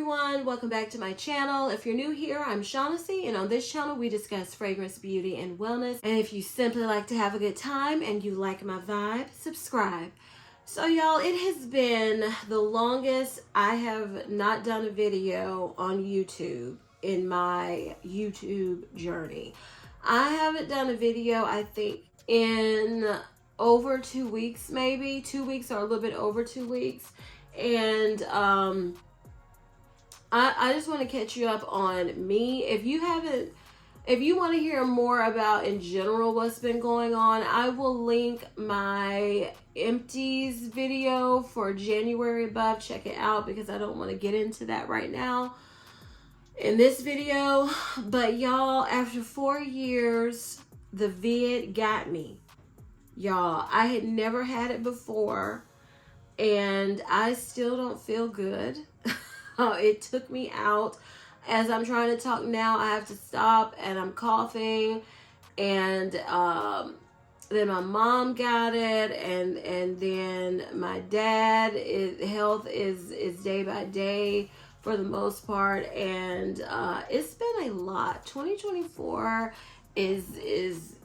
everyone, welcome back to my channel. If you're new here, I'm Shaughnessy, and on this channel we discuss fragrance, beauty, and wellness. And if you simply like to have a good time and you like my vibe, subscribe. So y'all, it has been the longest I have not done a video on YouTube in my YouTube journey. I haven't done a video, I think, in over 2 weeks, maybe 2 weeks or a little bit over 2 weeks. And I just want to catch you up on me. If you want to hear more about in general what's been going on, I will link my empties video for January above. Check it out because I don't want to get into that right now in this video. But y'all, after 4 years, the vid got me. Y'all, I had never had it before and I still don't feel good. It took me out. As I'm trying to talk now, I have to stop and I'm coughing. And then my mom got it, and then my dad, health is day by day for the most part. And it's been a lot. 2024 it's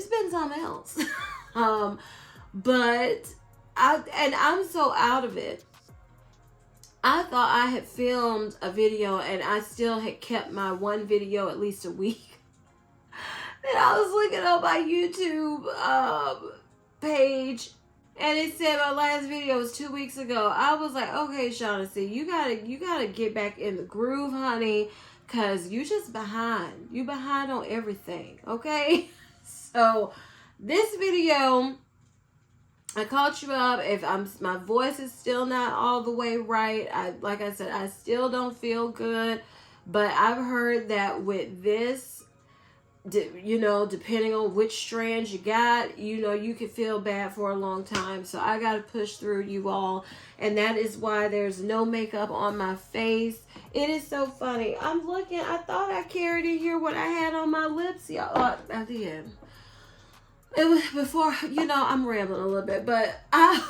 been something else. But I'm so out of it. I thought I had filmed a video and I still had kept my one video at least a week. And I was looking on my YouTube page and it said my last video was 2 weeks ago. I was like, okay, Shaughnessy, you gotta get back in the groove, honey, cause you just behind. You behind on everything, okay? So this video, I caught you up. If my voice is still not all the way right, like I said, I still don't feel good. But I've heard that with this, depending on which strands you got, you can feel bad for a long time. So I got to push through, you all. And that is why there's no makeup on my face. It is so funny. I'm looking. I thought I carried in here what I had on my lips, y'all. I did. It was before, I'm rambling a little bit, but I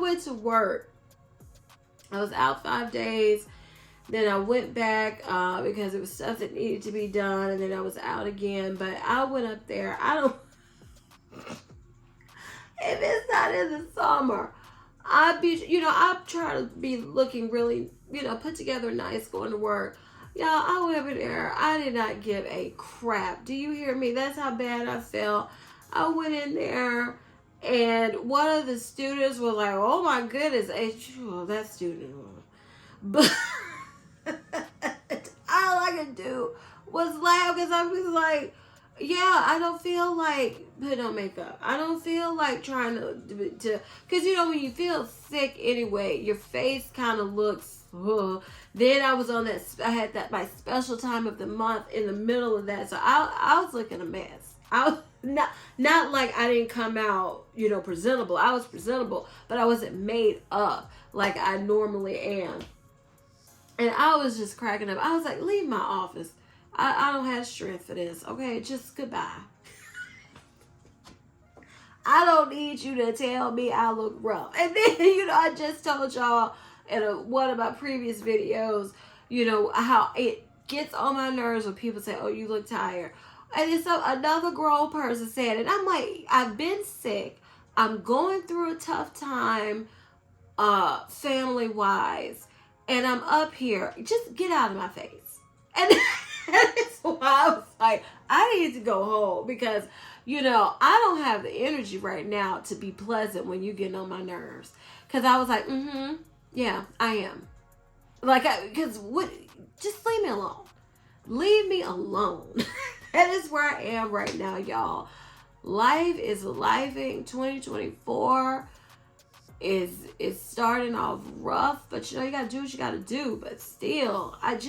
went to work. I was out 5 days. Then I went back because it was stuff that needed to be done, and then I was out again. But I went up there. If it's not in the summer, I try to be looking really, put together nice going to work. Y'all, I went over there. I did not give a crap. Do you hear me? That's how bad I felt. I went in there, and one of the students was like, oh my goodness, that student. But all I could do was laugh because I was like, yeah, I don't feel like putting on makeup. I don't feel like trying to because when you feel sick anyway, your face kind of looks, Then I was on I had my special time of the month in the middle of that. So I was looking a mess. I was not like I didn't come out, presentable. I was presentable, but I wasn't made up like I normally am. And I was just cracking up. I was like, leave my office. I don't have strength for this. Okay, just goodbye. I don't need you to tell me I look rough. And then, I just told y'all in one of my previous videos, how it gets on my nerves when people say, oh, you look tired. And then another grown person said it. I'm like, I've been sick. I'm going through a tough time, family-wise. And I'm up here. Just get out of my face. And that's why I was like, I need to go home. Because, I don't have the energy right now to be pleasant when you get on my nerves. Because I was like, yeah, I am. Because just leave me alone. Leave me alone. That is where I am right now, y'all. Life is lifing. 2024 is starting off rough, but you gotta do what you gotta do. But still, I've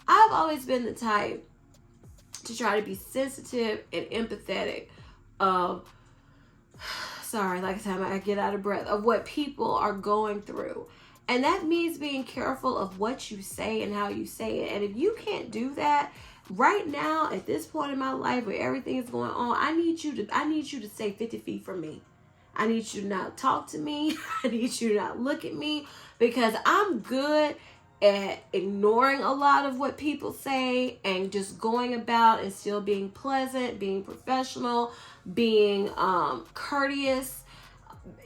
always been the type to try to be sensitive and empathetic of, sorry, like I said, I get out of breath, of what people are going through. And that means being careful of what you say and how you say it. And if you can't do that, right now, at this point in my life where everything is going on, I need you to stay 50 feet from me. I need you to not talk to me. I need you to not look at me, because I'm good at ignoring a lot of what people say and just going about and still being pleasant, being professional, being courteous,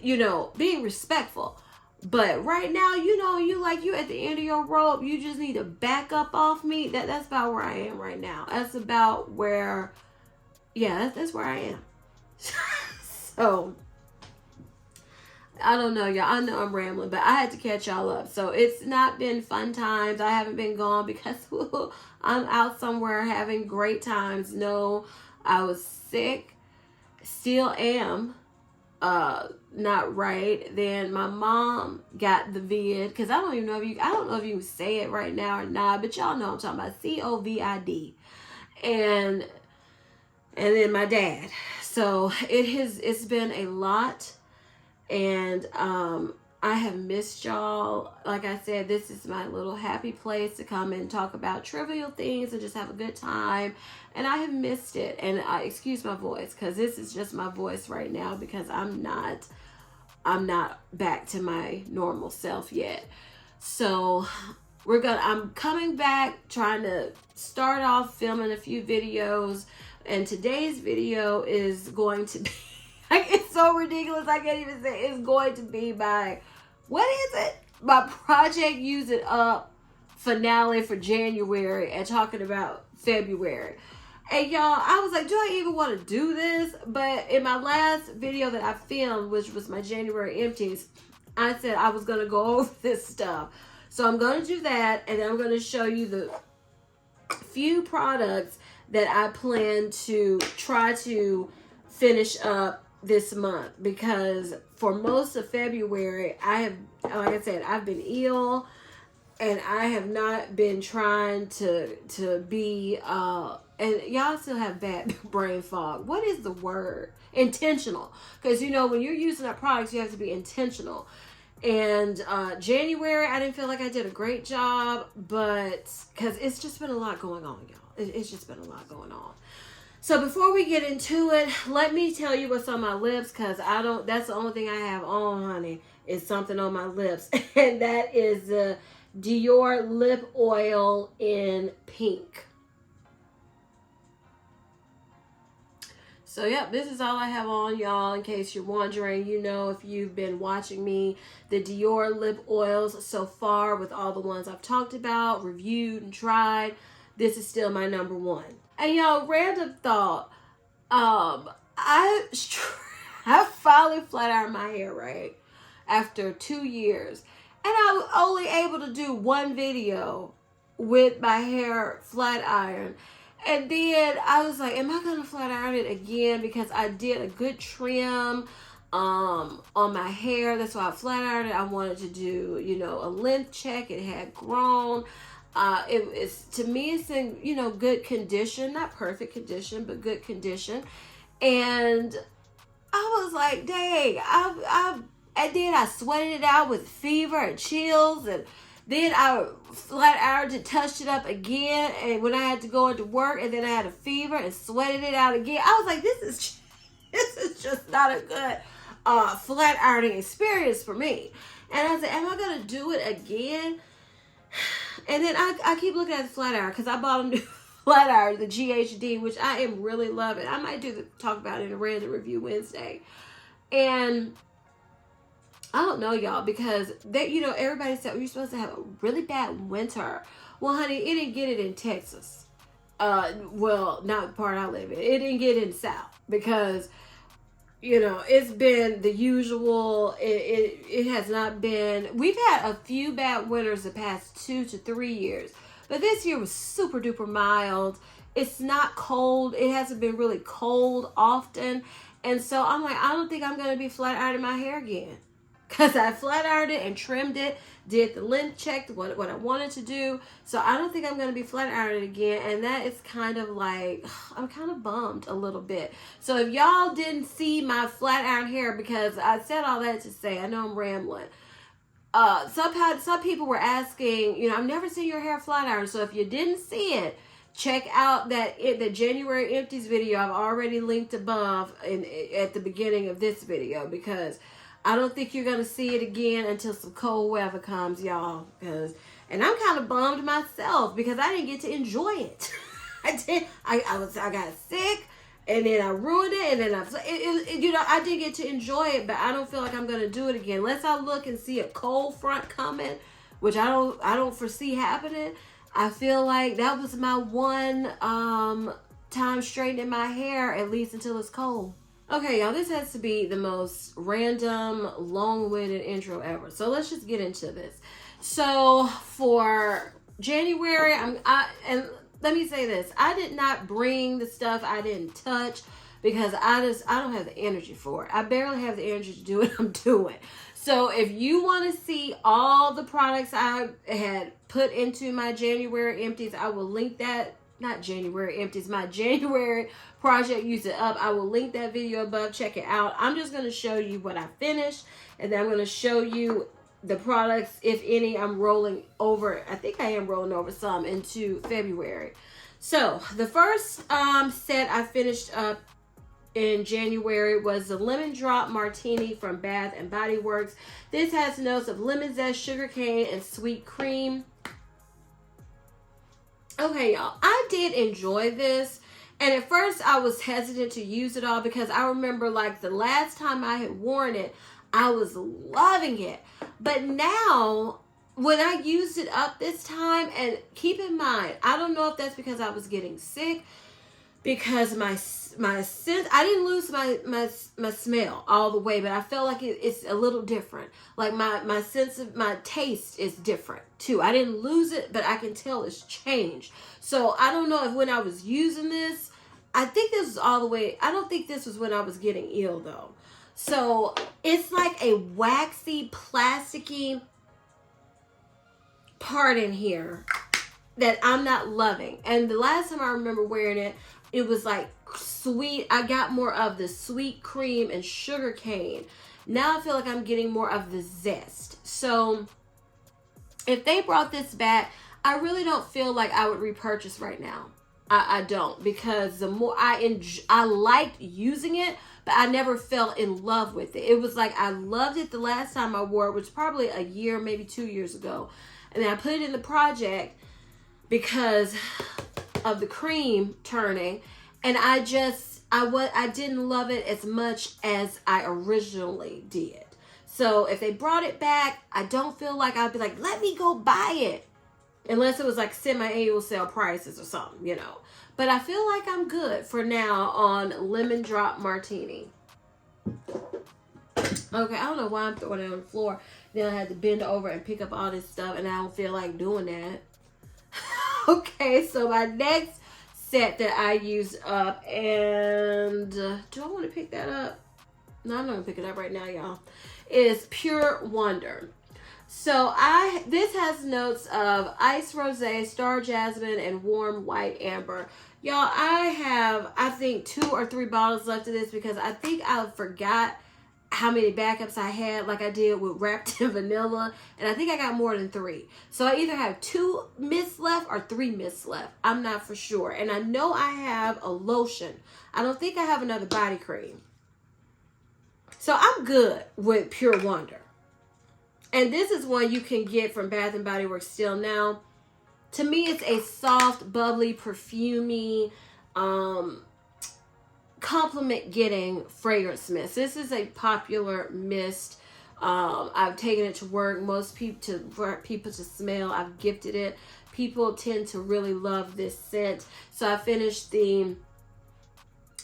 being respectful. But right now, you at the end of your rope. You just need to back up off me. That's about where I am right now. That's about where, that's where I am. So, I don't know, y'all. I know I'm rambling, but I had to catch y'all up. So, it's not been fun times. I haven't been gone because I'm out somewhere having great times. No, I was sick. Still am. Not right. Then my mom got the vid, because I don't know if you can say it right now or not, but y'all know I'm talking about COVID. And then my dad. So it's been a lot, and I have missed y'all. Like I said, this is my little happy place to come and talk about trivial things and just have a good time. And I have missed it. And I excuse my voice, because this is just my voice right now, because I'm not back to my normal self yet. So I'm coming back, trying to start off filming a few videos. And today's video is going to be, it's so ridiculous, I can't even say. It's going to be my Project Use It Up finale for January, and talking about February. And y'all, I was like, do I even want to do this? But in my last video that I filmed, which was my January empties, I said I was going to go over this stuff. So I'm going to do that, and then I'm going to show you the few products that I plan to try to finish up this month, because for most of February, like I said, I've been ill, and I have not been trying to be, and y'all still have bad brain fog. What is the word? Intentional. Because, when you're using our products, you have to be intentional. And January, I didn't feel like I did a great job, but because it's just been a lot going on, y'all. It's just been a lot going on. So before we get into it, let me tell you what's on my lips, because that's the only thing I have on, honey, is something on my lips. And that is the Dior lip oil in pink. So, this is all I have on, y'all, in case you're wondering. If you've been watching me, the Dior lip oils so far, with all the ones I've talked about, reviewed, and tried, this is still my number one. And, y'all, random thought, I finally flat ironed my hair, right, after 2 years. And I was only able to do one video with my hair flat ironed. And then I was like, am I going to flat iron it again? Because I did a good trim on my hair. That's why I flat ironed it. I wanted to do, a length check. It had grown. To me, it's in, good condition. Not perfect condition, but good condition. And I was like, dang, and then I sweated it out with fever and chills, and then I flat ironed it, touched it up again, and when I had to go into work, and then I had a fever and sweated it out again. I was like, this is just not a good flat ironing experience for me. And I said, am I going to do it again? And then I keep looking at the flat iron, because I bought a new flat iron, the GHD, which I am really loving. I might talk about it in a random review Wednesday. And I don't know, y'all, because everybody said you're supposed to have a really bad winter. Well, honey, it didn't get it in Texas. Well, not the part I live in. It didn't get in the South, because it's been the usual. It has not been. We've had a few bad winters the past 2 to 3 years, but this year was super duper mild. It's not cold. It hasn't been really cold often, and so I'm like, I don't think I'm gonna be flat ironing my hair again. Because I flat ironed it and trimmed it, did the length check, what I wanted to do. So I don't think I'm going to be flat ironing again. And that is kind of like, I'm kind of bummed a little bit. So if y'all didn't see my flat iron hair, because I said all that to say, I know I'm rambling. Some people were asking, I've never seen your hair flat iron. So if you didn't see it, Check out the January empties video. I've already linked above at the beginning of this video, because I don't think you're gonna see it again until some cold weather comes, y'all. And I'm kind of bummed myself because I didn't get to enjoy it. I got sick, and then I ruined it, and then I did get to enjoy it, but I don't feel like I'm gonna do it again unless I look and see a cold front coming, which I don't foresee happening. I feel like that was my one time straightening my hair, at least until it's cold. Okay, y'all, this has to be the most random, long-winded intro ever. So let's just get into this. So for January, and let me say this. I did not bring the stuff I didn't touch because I don't have the energy for it. I barely have the energy to do what I'm doing. So if you want to see all the products I had put into my January empties, I will link that. Not January empties, my January project Use It Up. I will link that video above. Check it out. I'm just going to show you what I finished, and then I'm going to show you the products, if any, I'm rolling over. I think I am rolling over some into February. So the first set I finished up in January was the Lemon Drop Martini from Bath and Body Works. This has notes of lemon zest, sugar cane, and sweet cream. Okay, y'all, I did enjoy this. And at first I was hesitant to use it all because I remember like the last time I had worn it, I was loving it. But now when I used it up this time, and keep in mind, I don't know if that's because I was getting sick, because my sense, I didn't lose my smell all the way, but I felt like it's a little different. Like my sense of my taste is different too. I didn't lose it, but I can tell it's changed. So I don't know if when I was using this, I think this was all the way, I don't think this was when I was getting ill though. So it's like a waxy, plasticky part in here that I'm not loving. And the last time I remember wearing it, it was like sweet. I got more of the sweet cream and sugar cane. Now I feel like I'm getting more of the zest. So if they brought this back, I really don't feel like I would repurchase right now. I don't, because the more I liked using it, but I never fell in love with it. It was like I loved it the last time I wore it, which was probably a year, maybe 2 years ago. And then I put it in the project because of the cream turning, and I didn't love it as much as I originally did. So if they brought it back, I don't feel like I'd be like, let me go buy it. Unless it was like semi-annual sale prices or something, you know. But I feel like I'm good for now on Lemon Drop Martini. Okay, I don't know why I'm throwing it on the floor. Then I had to bend over and pick up all this stuff, and I don't feel like doing that. Okay, so my next set that I used up, and do I want to pick that up? No, I'm not going to pick it up right now, y'all. Is Pure Wonder. So this has notes of ice rosé, star jasmine, and warm white amber. Y'all, I have, I think 2 or 3 bottles left of this because I think I forgot how many backups I had, like I did with Wrapped in Vanilla, and I think I got more than 3. So I either have 2 mists left or 3 mists left. I'm not for sure. And I know I have a lotion. I don't think I have another body cream. So I'm good with Pure Wonder. And this is one you can get from Bath and Body Works still now. To me, it's a soft, bubbly, perfumey, compliment-getting fragrance mist. This is a popular mist. I've taken it to work. Most people for people to smell. I've gifted it. People tend to really love this scent. So I finished the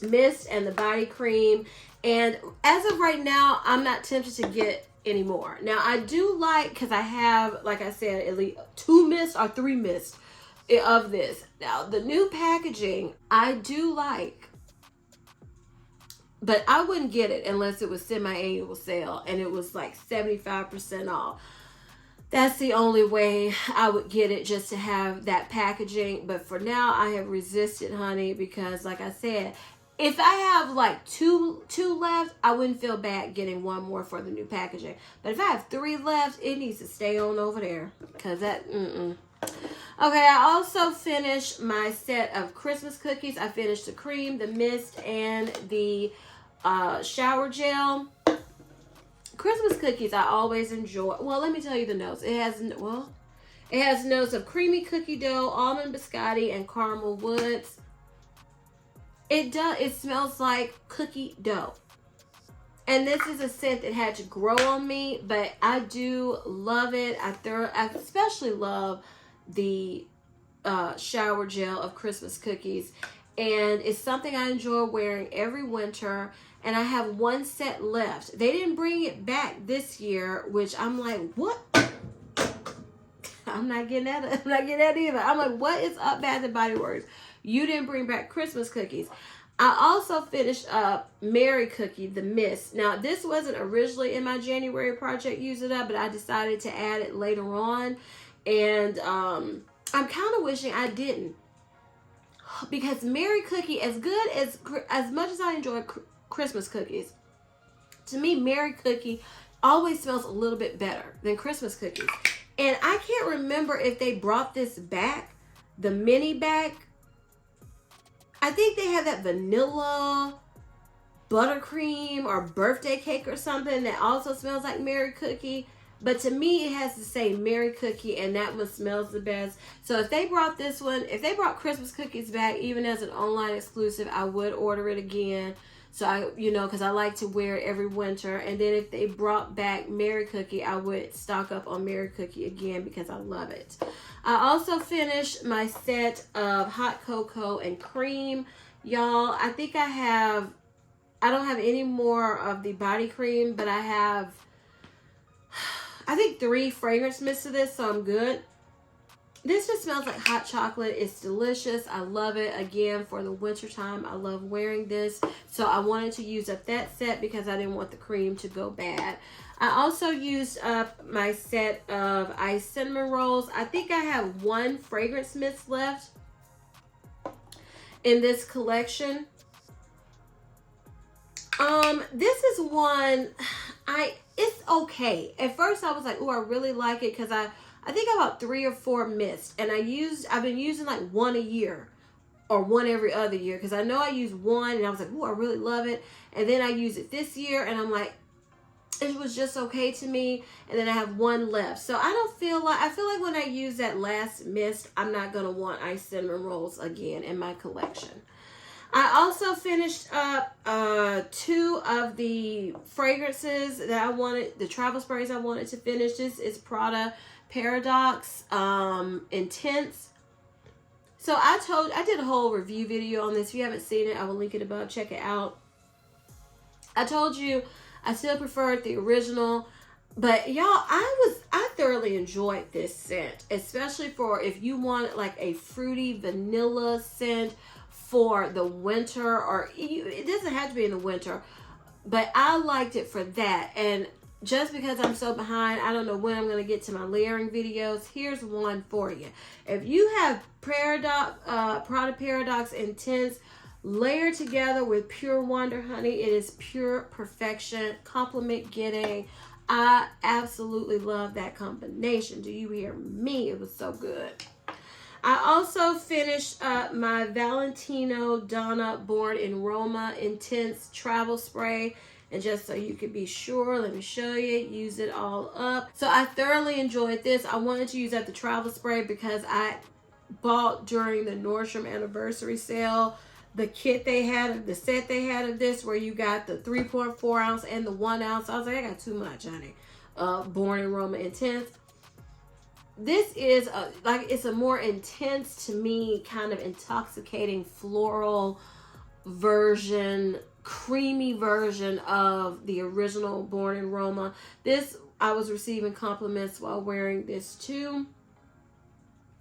mist and the body cream. And as of right now, I'm not tempted to get anymore. Now I do like, because I have, like I said, at least 2 mists or 3 mists of this. Now the new packaging I do like, but I wouldn't get it unless it was semi-annual sale and it was like 75% off. That's the only way I would get it, just to have that packaging. But for now, I have resisted, honey, because like I said, if I have like two left, I wouldn't feel bad getting 1 more for the new packaging. But if I have 3 left, it needs to stay on over there, because that, Okay, I also finished my set of Christmas cookies. I finished the cream, the mist, and the shower gel. Christmas cookies I always enjoy. Well, let me tell you the notes. It has notes of creamy cookie dough, almond biscotti, and caramel woods. It smells like cookie dough. And this is a scent that had to grow on me, but I do love it. I especially love the shower gel of Christmas cookies. And it's something I enjoy wearing every winter. And I have one set left. They didn't bring it back this year, which I'm like, what? I'm not getting that either. I'm like, what is up, Bath and Body Works? You didn't bring back Christmas cookies. I also finished up Mary Cookie, the mist. Now, this wasn't originally in my January project, use it up, but I decided to add it later on. And I'm kind of wishing I didn't. Because Mary Cookie, as much as I enjoy Christmas cookies, to me, Mary Cookie always smells a little bit better than Christmas cookies. And I can't remember if they brought this back, the mini back. I think they have that vanilla buttercream or birthday cake or something that also smells like Mary Cookie. But to me, it has to say Mary Cookie, and that one smells the best. So if they brought this one, if they brought Christmas cookies back, even as an online exclusive, I would order it again. So because I like to wear it every winter. And then if they brought back Mary Cookie, I would stock up on Mary Cookie again because I love it. I also finished my set of hot cocoa and cream. Y'all, I don't have any more of the body cream, but I have, I think 3 fragrance mists of this, so I'm good. This just smells like hot chocolate. It's delicious. I love it. Again, for the winter time, I love wearing this. So I wanted to use up that set because I didn't want the cream to go bad. I also used up my set of iced cinnamon rolls. I think I have 1 fragrance mist left in this collection. This is one, it's okay. At first I was like, oh, I really like it because I think I bought 3 or 4 mists, and I've been using like 1 a year or 1 every other year because I know I used 1 and I was like, oh, I really love it. And then I used it this year and I'm like, it was just okay to me. And then I have 1 left. So I feel like when I use that last mist, I'm not going to want iced cinnamon rolls again in my collection. I also finished up 2 of the fragrances that I wanted, the travel sprays I wanted to finish. This is Prada Paradox Intense. So I did a whole review video on this. If you haven't seen it, I will link it above. Check it out. I told you I still preferred the original, but y'all, I thoroughly enjoyed this scent, especially for if you want like a fruity vanilla scent for the winter, or it doesn't have to be in the winter, but I liked it for that. And just because I'm so behind, I don't know when I'm going to get to my layering videos. Here's one for you. If you have Prada Paradox Intense layered together with Pure Wonder Honey, it is pure perfection. Compliment getting. I absolutely love that combination. Do you hear me? It was so good. I also finished my Valentino Donna Born in Roma Intense Travel Spray. And just so you could be sure, let me show you. Use it all up. So I thoroughly enjoyed this. I wanted to use up the travel spray because I bought during the Nordstrom anniversary sale the kit they had, the set they had of this, where you got the 3.4 ounce and the 1 ounce. I was like, I got too much, honey. Born in Roma Intense. This is it's a more intense, to me, kind of intoxicating floral version, creamy version of the original Born in Roma. This, I was receiving compliments while wearing this too.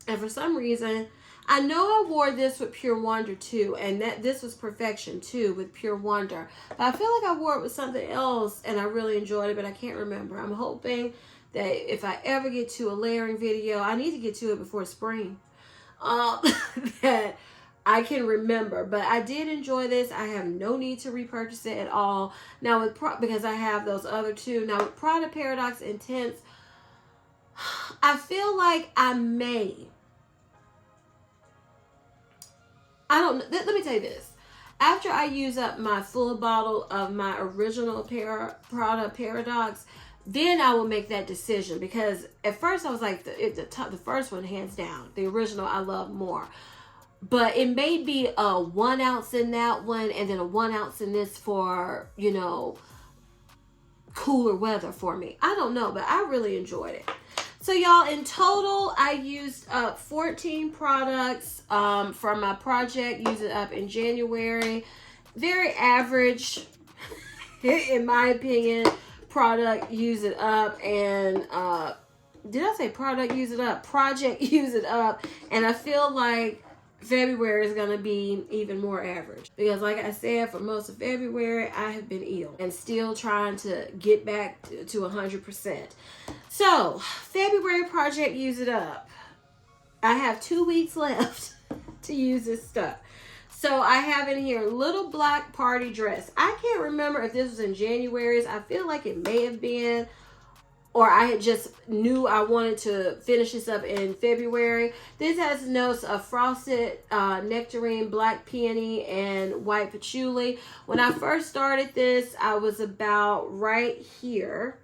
And for some reason, I know I wore this with Pure Wonder too, and that this was perfection too with Pure Wonder. But I feel like I wore it with something else and I really enjoyed it, but I can't remember. I'm hoping that if I ever get to a layering video, I need to get to it before spring, that I can remember. But I did enjoy this. I have no need to repurchase it at all. Now with because I have those other 2. Now with Prada Paradox Intense, I feel like I may I don't, let me tell you this. After I use up my full bottle of my original product, Paradox, then I will make that decision. Because at first I was like, the first one, hands down. The original I love more. But it may be a 1 ounce in that one and then a 1 ounce in this for, you know, cooler weather for me. I don't know, but I really enjoyed it. So y'all, in total, I used up 14 products from my project. Use it up in January. Very average, in my opinion, product. Use it up. And did I say product? Use it up. Project. Use it up. And I feel like February is going to be even more average. Because like I said, for most of February, I have been ill. And still trying to get back to 100%. So, February project, use it up. I have 2 weeks left to use this stuff. So, I have in here little black party dress. I can't remember if this was in January's. I feel like it may have been. Or I had just knew I wanted to finish this up in February. This has notes of frosted nectarine, black peony, and white patchouli. When I first started this, I was about right here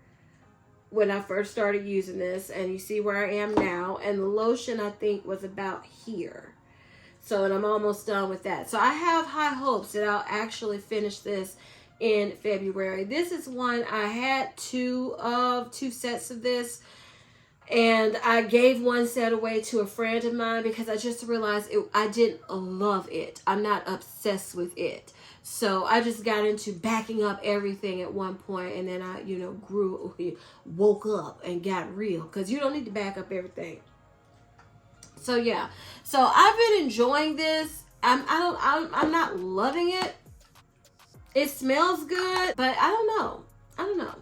when I first started using this. And you see where I am now. And the lotion, I think, was about here. So, and I'm almost done with that. So, I have high hopes that I'll actually finish this in February. This is one I had two sets of this, and I gave one set away to a friend of mine because I just realized I didn't love it. I'm not obsessed with it. So I just got into backing up everything at one point, and then I, you know, woke up and got real, because you don't need to back up everything. So yeah, so I've been enjoying this. I'm not loving it. It smells good, but I don't know.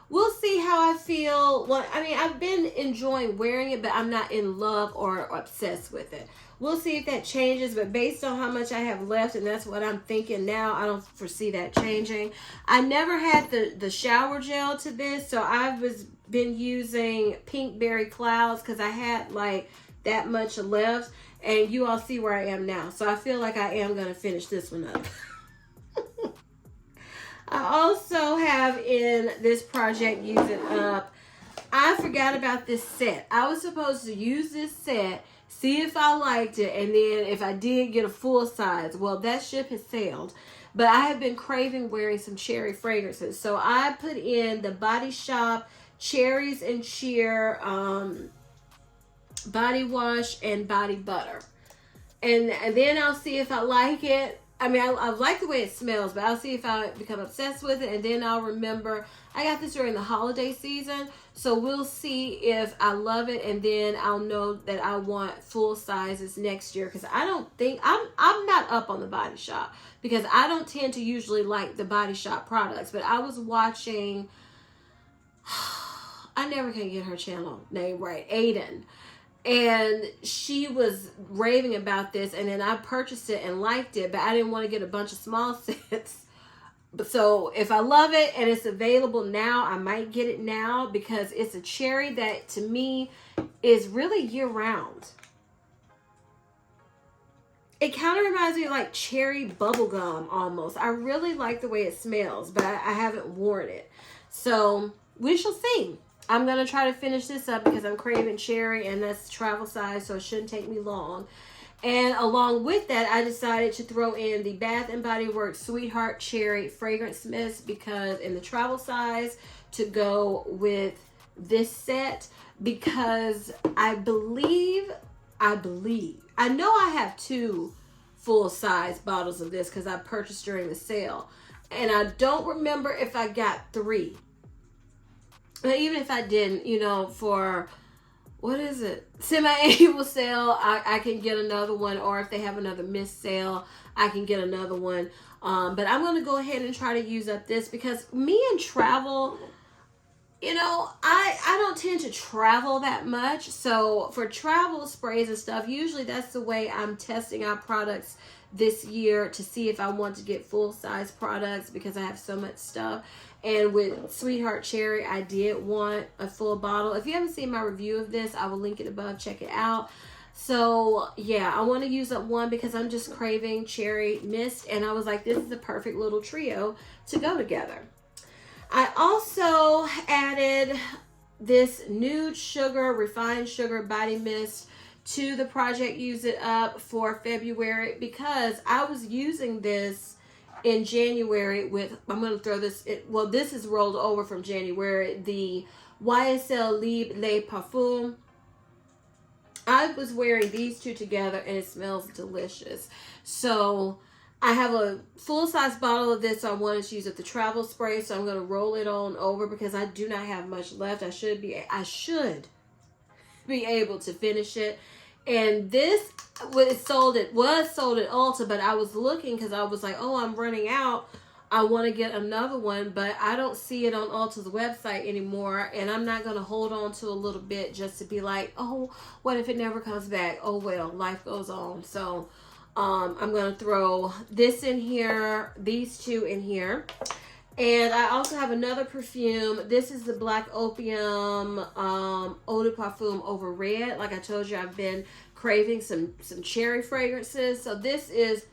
We'll see how I feel. Well, I mean, I've been enjoying wearing it, but I'm not in love or obsessed with it. We'll see if that changes, but based on how much I have left, and that's what I'm thinking now, I don't foresee that changing. I never had the shower gel to this, so I've been using Pink Berry Clouds because I had like that much left, and you all see where I am now. So I feel like I am going to finish this one up. I also have in this project, use it up, I forgot about this set. I was supposed to use this set, see if I liked it, and then if I did, get a full size. Well, that ship has sailed. But I have been craving wearing some cherry fragrances. So I put in the Body Shop Cherries and Cheer body wash and body butter. And then I'll see if I like it. I mean, I like the way it smells, but I'll see if I become obsessed with it, and then I'll remember. I got this during the holiday season, so we'll see if I love it, and then I'll know that I want full sizes next year, because I don't think, I'm not up on the Body Shop, because I don't tend to usually like the Body Shop products, but I was watching, I never can get her channel name right, Aiden. And she was raving about this, and then I purchased it and liked it, but I didn't want to get a bunch of small sets. But so if I love it and it's available now, I might get it now, because it's a cherry that to me is really year round. It kind of reminds me of like cherry bubblegum almost. I really like the way it smells, but I haven't worn it. So we shall see. I'm going to try to finish this up because I'm craving cherry, and that's travel size, so it shouldn't take me long. And along with that, I decided to throw in the Bath & Body Works Sweetheart Cherry Fragrance Mist, because in the travel size to go with this set, because I know I have 2 full-size bottles of this because I purchased during the sale. And I don't remember if I got 3. But even if I didn't, you know, for, what is it? Semi-annual sale, I can get another one. Or if they have another mist sale, I can get another one. But I'm going to go ahead and try to use up this, because me and travel, you know, I don't tend to travel that much. So for travel sprays and stuff, usually that's the way I'm testing out products this year, to see if I want to get full-size products, because I have so much stuff. And with Sweetheart Cherry, I did want a full bottle. If you haven't seen my review of this, I will link it above. Check it out. So yeah, I want to use up one because I'm just craving cherry mist, and I was like, this is the perfect little trio to go together. I also added this nude sugar, refined sugar body mist to the Project Use It Up for February, because I was using this in January with, I'm going to throw this, well, this is rolled over from January, the YSL Libre Les Parfums. I was wearing these two together and it smells delicious. So I have a full-size bottle of this. I wanted to use it the travel spray, so I'm going to roll it on over because I do not have much left. I should be able to finish it. And this was sold at Ulta, but I was looking because I was like, oh, I'm running out. I want to get another one, but I don't see it on Ulta's website anymore, and I'm not going to hold on to a little bit just to be like, oh, what if it never comes back? Oh, well, life goes on. So I'm going to throw this in here, these two in here. And I also have another perfume. This is the Black Opium Eau de Parfum over red. Like I told you, I've been craving some cherry fragrances. So this is,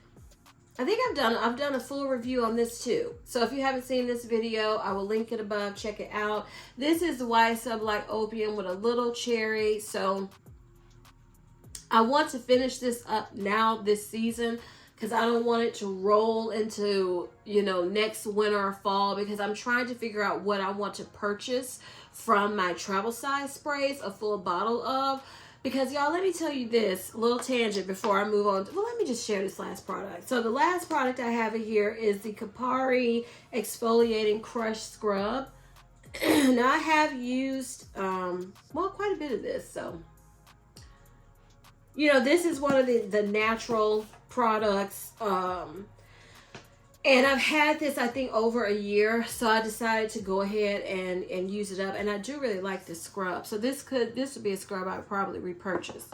I think I've done a full review on this too. So if you haven't seen this video, I will link it above. Check it out. This is the YSL Black Opium with a little cherry. So I want to finish this up now this season, because I don't want it to roll into, you know, next winter or fall, because I'm trying to figure out what I want to purchase from my travel size sprays, a full bottle of. Because y'all, let me tell you this, a little tangent before I move on. Well, let me just share this last product. So the last product I have here is the Kapari Exfoliating Crush Scrub. Now I have used, well, quite a bit of this. So, you know, this is one of the natural products, and I've had this, I think, over a year, so I decided to go ahead and use it up, and I do really like this scrub. So this would be a scrub I would probably repurchase.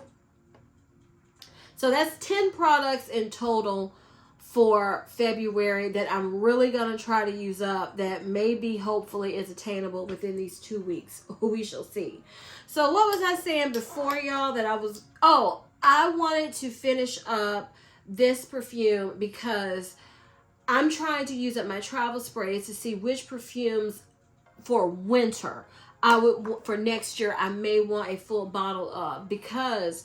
So that's 10 products in total for February that I'm really going to try to use up, that maybe hopefully is attainable within these 2 weeks. We shall see. So what was I saying before, y'all, that I wanted to finish up this perfume because I'm trying to use up my travel sprays to see which perfumes for winter for next year I may want a full bottle of, because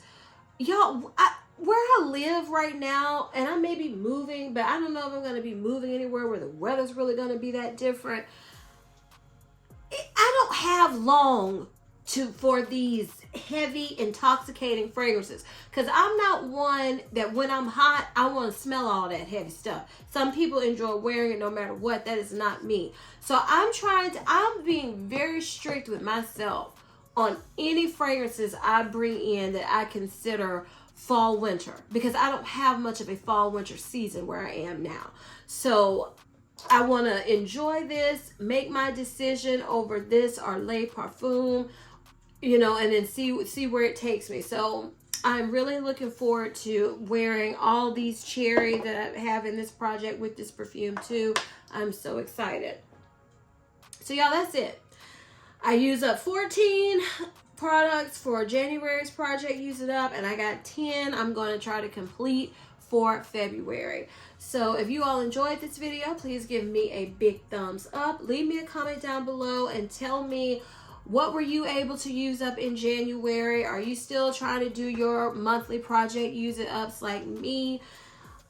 y'all, where I live right now, and I may be moving, but I don't know if I'm going to be moving anywhere where the weather's really going to be that different. I don't have long for these heavy, intoxicating fragrances, because I'm not one that when I'm hot, I want to smell all that heavy stuff. Some people enjoy wearing it no matter what. That is not me. So I'm being very strict with myself on any fragrances I bring in that I consider fall winter, because I don't have much of a fall winter season where I am now. So I want to enjoy this, make my decision over this or Les Parfums, you know, and then see where it takes me. So I'm really looking forward to wearing all these cherry that I have in this project with this perfume too. I'm so excited. So y'all, that's it. I used up 14 products for January's Project Use It Up, and I got 10 I'm going to try to complete for February. So if you all enjoyed this video, please give me a big thumbs up. Leave me a comment down below and tell me, what were you able to use up in January? Are you still trying to do your monthly Project Use It Ups like me?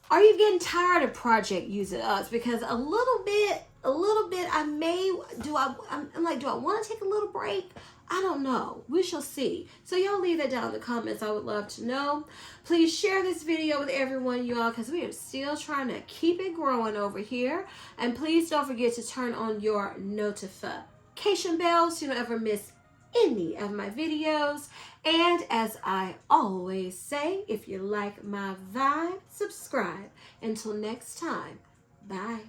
Are you getting tired of Project Use It Ups? Because a little bit, I'm like, do I want to take a little break? I don't know. We shall see. So y'all leave that down in the comments. I would love to know. Please share this video with everyone, y'all, because we are still trying to keep it growing over here. And please don't forget to turn on your notification bells so you don't ever miss any of my videos. And as I always say, if you like my vibe, subscribe. Until next time, bye.